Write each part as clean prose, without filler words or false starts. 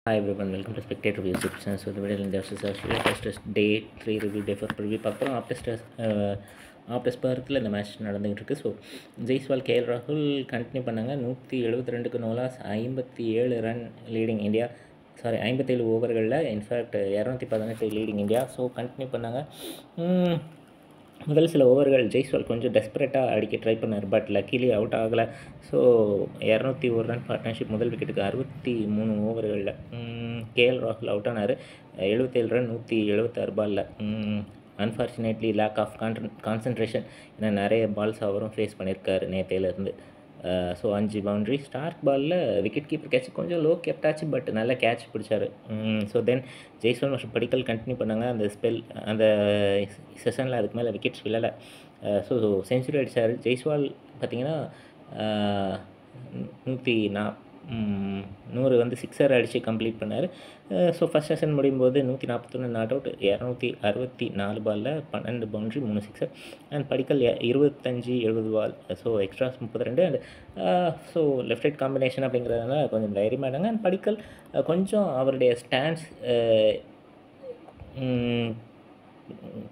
Hi everyone, welcome to Spectator Reviews channel. So the video in the first test day 3 review day 4 review பார்க்குறோம். ஆப்டஸ் பர்த்தில் இந்த match நடந்துகிட்டு இருக்குது. So Jaiswal KL ராகுல் continue பண்ணாங்க. 172க்கு no loss, 57 run leading India. 57 ஓவர்களில் in fact 218 leading India. So continue பண்ணாங்க. முதல் சில ஓவர்கள் ஜெய்ஸ்வால் கொஞ்சம் டெஸ்பரேட்டாக அடிக்க ட்ரை பண்ணார், பட் லக்கிலி அவுட் ஆகலை. ஸோ 201 ரன் பார்ட்னர்ஷிப் முதல் விக்கெட்டுக்கு 63 ஓவர்களில் கேஎல் ராகுல் அவுட் ஆனார். 77 ரன் 176 பாலில். அன்ஃபார்ச்சுனேட்லி லேக் ஆஃப் கான்சன்ட்ரேஷன், ஏன்னா நிறைய பால்ஸ் அவரும் ஃபேஸ் பண்ணியிருக்காரு நேற்றையிலேருந்து. So 5 boundary. ஸ்டார்க் பாலில் விக்கெட் கீப்பர் கேட்ச் கொஞ்சம் லோ கேப்டாச்சு, பட் நல்ல கேட்ச் பிடிச்சார். ஸோ தென் ஜெய்ஸ்வால் மற்றும் படிக்கல் கண்டினியூ பண்ணாங்க. அந்த செஷனில் அதுக்கு மேலே விக்கெட்ஸ் விழலை. ஸோ செஞ்சுரி அடித்தார். ஜெய்ஸ்வால் பார்த்திங்கன்னா 100 சிக்ஸர் அடித்து கம்ப்ளீட் பண்ணார். ஸோ ஃபஸ்ட் செஷன் முடியும் போது 141 நாட் அவுட், 264 பாலில் 12 boundary 3 sixer. And Padikkal 25-70 ball. So extras 32. And so left right combination அப்படிங்கிறதுனால கொஞ்சம் தைரியமாயிட்டாங்க. அண்ட் படிக்கல் கொஞ்சம் அவருடைய ஸ்டாண்ட்ஸ்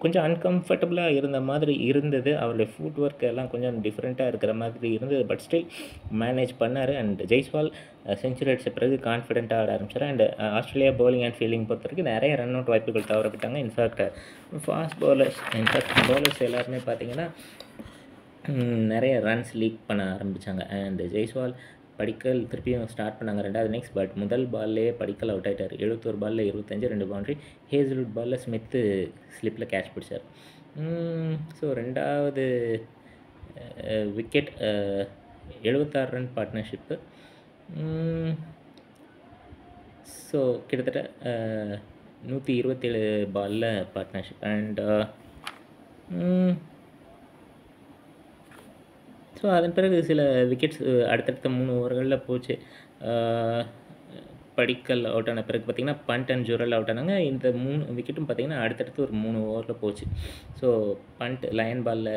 கொஞ்சம் அன்கம்ஃபர்டபுளாக இருந்த மாதிரி இருந்தது. அவருடைய ஃபுட் ஒர்க் எல்லாம் கொஞ்சம் டிஃப்ரெண்ட்டாக இருக்கிற மாதிரி இருந்தது, பட் ஸ்டில் மேனேஜ் பண்ணார். அண்ட் ஜெய்ஸ்வால் செஞ்சுரி அடித்த பிறகு கான்ஃபிடென்ட்டாக ஆட ஆரம்பிச்சார். And Australia bowling and fielding பொறுத்த வரைக்கும் நிறைய ரன் அவுட் வாய்ப்புகள் தவறப்பட்டாங்க. இன்ஃபேக்ட் பவுலர்ஸ் எல்லாருமே பார்த்திங்கன்னா நிறைய ரன்ஸ் லீக் பண்ண ஆரம்பித்தாங்க. அண்ட் ஜெய்ஸ்வால் படிக்கல் திருப்பியும் ஸ்டார்ட் பண்ணாங்க ரெண்டாவது இன்னிங்ஸ், பட் முதல் பால்லேயே படிக்கல் அவுட் ஆகிட்டார். 71 பாலில் 25, 2 பவுண்ட்ரி. ஹேசல்வுட் பாலில் ஸ்மித்து ஸ்லிப்பில் கேட்ச் பிடிச்சார். ஸோ ரெண்டாவது விக்கெட் 76 ரன் பார்ட்னர்ஷிப்பு. ஸோ கிட்டத்தட்ட 127 பாலில் பார்ட்னர்ஷிப். அண்ட் ஸோ அதன் பிறகு சில விக்கெட்ஸ் அடுத்தடுத்த 3 ஓவர்களில் போச்சு. படிக்கல் அவுட் ஆன பிறகு பார்த்திங்கன்னா பண்ட் அண்ட் ஜுரல் அவுட் ஆனாங்க. இந்த 3 விக்கெட்டும் பார்த்திங்கன்னா அடுத்தடுத்து ஒரு 3 ஓவரில் போச்சு. ஸோ பண்ட் லயன் பாலில்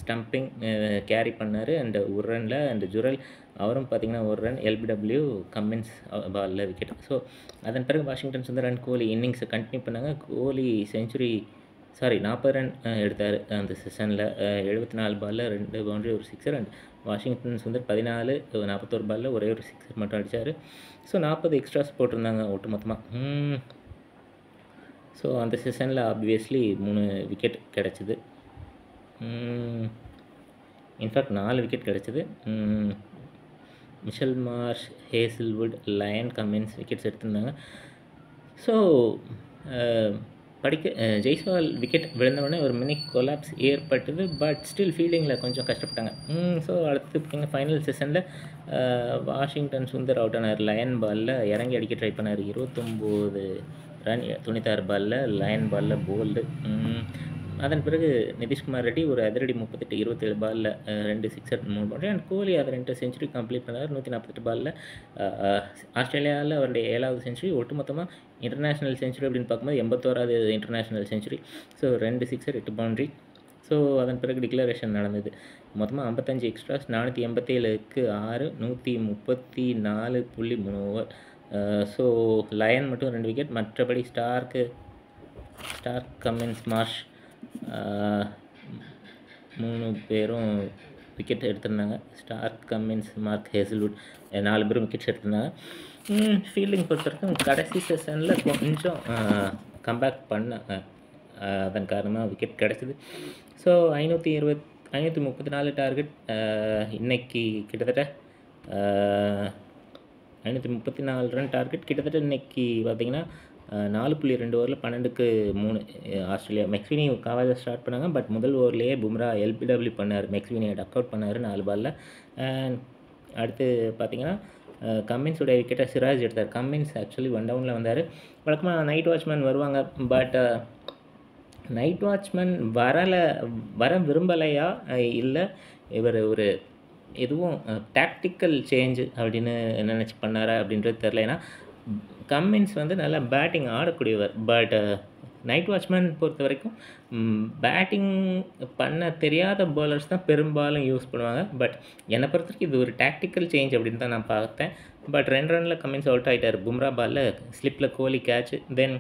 ஸ்டம்பிங் கேரி பண்ணார் அண்ட் ஒரு ரனில். அண்ட் ஜுரல் அவரும் பார்த்திங்கன்னா ஒரு ரன். எல்பிடபிள்யூ கம்மின்ஸ் பாலில் விக்கெட். ஸோ அதன் பிறகு வாஷிங்டன் சுந்தர் அண்ட் கோலி இன்னிங்ஸை கண்டினியூ பண்ணாங்க. கோலி 40 ரன் எடுத்தார் அந்த செஷனில். 74 பாலில் 2 boundary 1 sixer. And Washington Sundar 41 பாலில் ஒரே ஒரு சிக்ஸர் மட்டும் அடித்தார். ஸோ 40 எக்ஸ்ட்ராஸ் போட்டிருந்தாங்க ஒட்டு மொத்தமாக. ஸோ அந்த செஷனில் ஆப்வியஸ்லி 3 விக்கெட் கிடச்சிது. இன்ஃபேக்ட் 4 விக்கெட் கிடச்சிது. Mitchell Marsh, Hazlewood, Lyon, Cummins wickets எடுத்திருந்தாங்க. ஸோ ஜெய்ஸ்வால் விக்கெட் விழுந்தவுடனே ஒரு மினி கொலாப்ஸ் ஏற்பட்டது, பட் ஸ்டில் ஃபீல்டிங்கில் கொஞ்சம் கஷ்டப்பட்டாங்க. ஸோ அடுத்து பார்த்திங்கன்னா ஃபைனல் செஷனில் வாஷிங்டன் சுந்தர் அவுட் ஆனார். லயன் பாலில் இறங்கி அடிக்க ட்ரை பண்ணார். 29 ரன் 96 பாலில் லயன் பாலில் போல்டு. அதன் பிறகு நிதிஷ்குமார் ரெட்டி ஒரு அதிரடி 38, 27 பாலில் 2 சிக்ஸர் 3 பவுண்டரி. அண்ட் கோலி அதை 2 செஞ்சுரி கம்ப்ளீட் பண்ணார் 148 பாலில். ஆஸ்திரேலியாவில் அவருடைய 7வது செஞ்சுரி. ஒட்டுமொத்தமாக இன்டர்நேஷ்னல் செஞ்சுரி அப்படின்னு பார்க்கும்போது 81வது international century. So 2 sixer 8 boundary. So அதன் பிறகு டிக்ளரேஷன் நடந்தது. மொத்தமாக 55 எக்ஸ்ட்ராஸ், 487க்கு 6, 134.3 ஓவர். ஸோ லயன் மட்டும் 2 விக்கெட். மற்றபடி ஸ்டார்க், கம்மின்ஸ், மார்ஷ் 3 பேரும் விக்கெட் எடுத்திருந்தாங்க. ஸ்டார்க், கம்மின்ஸ், மார்க், ஹேசல்வுட் 4 பேரும் விக்கெட்ஸ் எடுத்திருந்தாங்க. ஃபீல்டிங் பொறுத்த வரைக்கும் கடைசி செஷனில் கொஞ்சம் கம்பேக் பண்ண அதன் காரணமாக விக்கெட் கிடச்சிது. So 534 target. இன்றைக்கி கிட்டத்தட்ட 534 ரன் டார்கெட். கிட்டத்தட்ட இன்றைக்கி பார்த்திங்கன்னா 4.2 ஓவரில் 12க்கு 3 ஆஸ்திரேலியா. மெக்ஸ்வினி காவாஜா ஸ்டார்ட் பண்ணாங்க, பட் முதல் ஓவர்லேயே பும்ரா எல்பிடபிள்யூ பண்ணார். மெக்ஸ்வினியை டக் அவுட் பண்ணார் 4 பாலில். அண்ட் அடுத்து பார்த்திங்கன்னா கம்மின்ஸுடைய விக்கெட்டை சிராஜ் எடுத்தார். கம்மின்ஸ் ஆக்சுவலி 1 டவுனில் வந்தார். வழக்கமாக நைட் வாட்ச்மேன் வருவாங்க, பட் நைட் வாட்ச்மேன் வர விரும்பலையா இல்லை இவர் ஒரு எதுவும் டாக்டிக்கல் சேஞ்சு அப்படின்னு நினச்சி பண்ணாரா அப்படின்றது தெரில. ஏன்னா கம்மின்ஸ் நல்லா பேட்டிங் ஆடக்கூடியவர், பட் நைட் வாட்ச்மேன் பொறுத்த வரைக்கும் பேட்டிங் பண்ண தெரியாத பவுலர்ஸ் தான் பெரும்பாலும் யூஸ் பண்ணுவாங்க. பட் என்னை பொறுத்த வரைக்கும் இது ஒரு டாக்டிக்கல் சேஞ்ச் அப்படின்னு தான் நான் பார்த்தேன். பட் 2 ரனில் கமின்ஸ் அவுட் ஆகிட்டார். பும்ரா பாலில் ஸ்லிப்பில் கோலி கேட்ச். தென்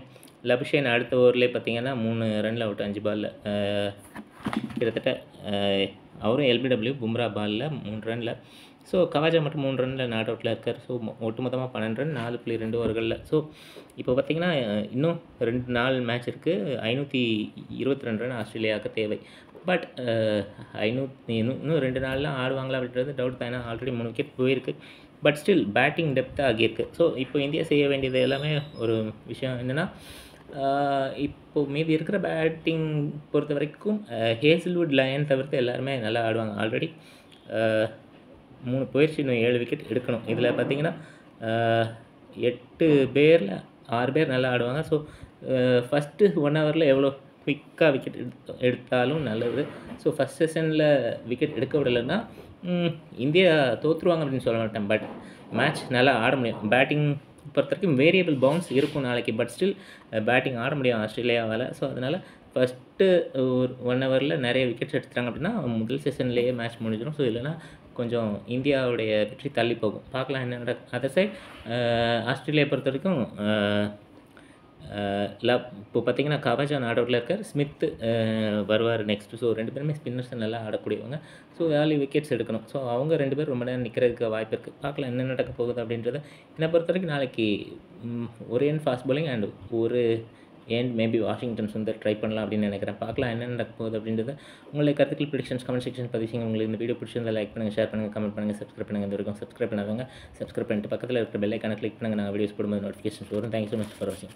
லபுஷேன் அடுத்த ஓவர்லேயே பார்த்தீங்கன்னா 3 ரனில் அவுட் 5 பாலில். கிட்டத்தட்ட அவரும் எல்பிடபிள்யூ பும்ரா பாலில் 3 ரனில். ஸோ கவாஜா மட்டும் 3 ரனில் நாட் அவுட்டில் இருக்கார். ஸோ ஒட்டுமொத்தமாக 12 ரன் 4.2 ஓவர்களில். ஸோ இப்போ பார்த்திங்கன்னா இன்னும் 4 மேட்ச் இருக்குது. 522 ரன் ஆஸ்திரேலியாவுக்கு தேவை. பட் 500 இன்னும் 2 நாள்லாம் ஆடுவாங்களா அப்படின்றது டவுட் தான். ஏன்னா ஆல்ரெடி 3 விக்கெட் போயிருக்கு. பட் ஸ்டில் பேட்டிங் டெப்த்தாக ஆகியிருக்கு. ஸோ இப்போ இந்தியா செய்ய வேண்டியது எல்லாமே ஒரு விஷயம் என்னென்னா, இப்போது மீதி இருக்கிற பேட்டிங் பொறுத்த வரைக்கும் ஹேசல்வுட் லயன் தவிர்த்து எல்லாருமே நல்லா ஆடுவாங்க. ஆல்ரெடி 3 போயிடுச்சு, இன்னும் 7 விக்கெட் எடுக்கணும். இதில் பார்த்திங்கன்னா 8 பேரில் 6 பேர் நல்லா ஆடுவாங்க. ஸோ ஃபஸ்ட்டு 1 ஹவரில் எவ்வளோ குயிக்காக விக்கெட் எடுத்தாலும் நல்லது. ஸோ ஃபஸ்ட் செஷனில் விக்கெட் எடுக்க விடலைன்னா இந்தியா தோற்றுருவாங்க அப்படின்னு சொல்ல மாட்டேன். பட் மேட்ச் நல்லா ஆட முடியும். பேட்டிங் பொறுத்த வரைக்கும் வேரியபிள் பவுன்ஸ் இருக்கும் நாளைக்கு. பட் ஸ்டில் பேட்டிங் ஆட முடியும் ஆஸ்திரேலியாவால். ஸோ அதனால் ஃபஸ்ட்டு ஒரு 1 ஹவரில் நிறைய விக்கெட்ஸ் எடுத்துட்டாங்க அப்படின்னா முதல் செஷன்லேயே மேட்ச் முடிஞ்சிடும். ஸோ இல்லைனா கொஞ்சம் இந்தியாவுடைய வெற்றி தள்ளி போகும். பார்க்கலாம் என்ன நடக்கும். அதர் சைட் ஆஸ்திரேலியா பொறுத்த வரைக்கும் இப்போ பார்த்திங்கன்னா கவாஜா நாட் அவுட்டில் இருக்கார். ஸ்மித் வருவார் நெக்ஸ்ட்டு. ஸோ 2 பேருமே ஸ்பின்னர்ஸ் நல்லா ஆடக்கூடியவங்க. ஸோ ஏர்லி விக்கெட்ஸ் எடுக்கணும். ஸோ அவங்க 2 பேர் ரொம்ப நேரம் நிற்கிறதுக்கு வாய்ப்பு இருக்குது. பார்க்கலாம் என்ன நடக்க போகுது அப்படின்றத. என்னை பொறுத்த வரைக்கும் நாளைக்கு ஒரு எண்ட் ஃபாஸ்ட் bowling அண்ட் ஒரு end maybe Washington Sundar try பண்ணலாம் அப்படின்னு நினைக்கிறேன். பார்க்கலாம் என்ன நடக்க போகுது அப்படின்றத. உங்களுடைய கருத்துக்கள், ப்ரெடிக்ஷன்ஸ் கமெண்ட் செக்ஷன் பதிவிங்க. உங்களுக்கு இந்த வீடியோ பிடிச்சிருந்தால் லைக் பண்ணுங்கள், ஷேர் பண்ணுங்கள், கமெண்ட் பண்ணுங்கள், சப்ஸ்கிரைப் பண்ணுங்கள். இந்த வரைக்கும் சப்ஸ்கிரைப் பண்ணாதவங்க சப்ஸ்கிரைப் பண்ணிட்டு பக்கத்தில் இருக்கிற பெல் ஐக்கானை கிளிக் பண்ணுங்கள். நான் வீடியோஸ் போடும்போது நோட்டிஃபிகேஷன்ஸ் வரும். தேங்க்யூ ஸோ மச் ஃபார் வாட்சிங்.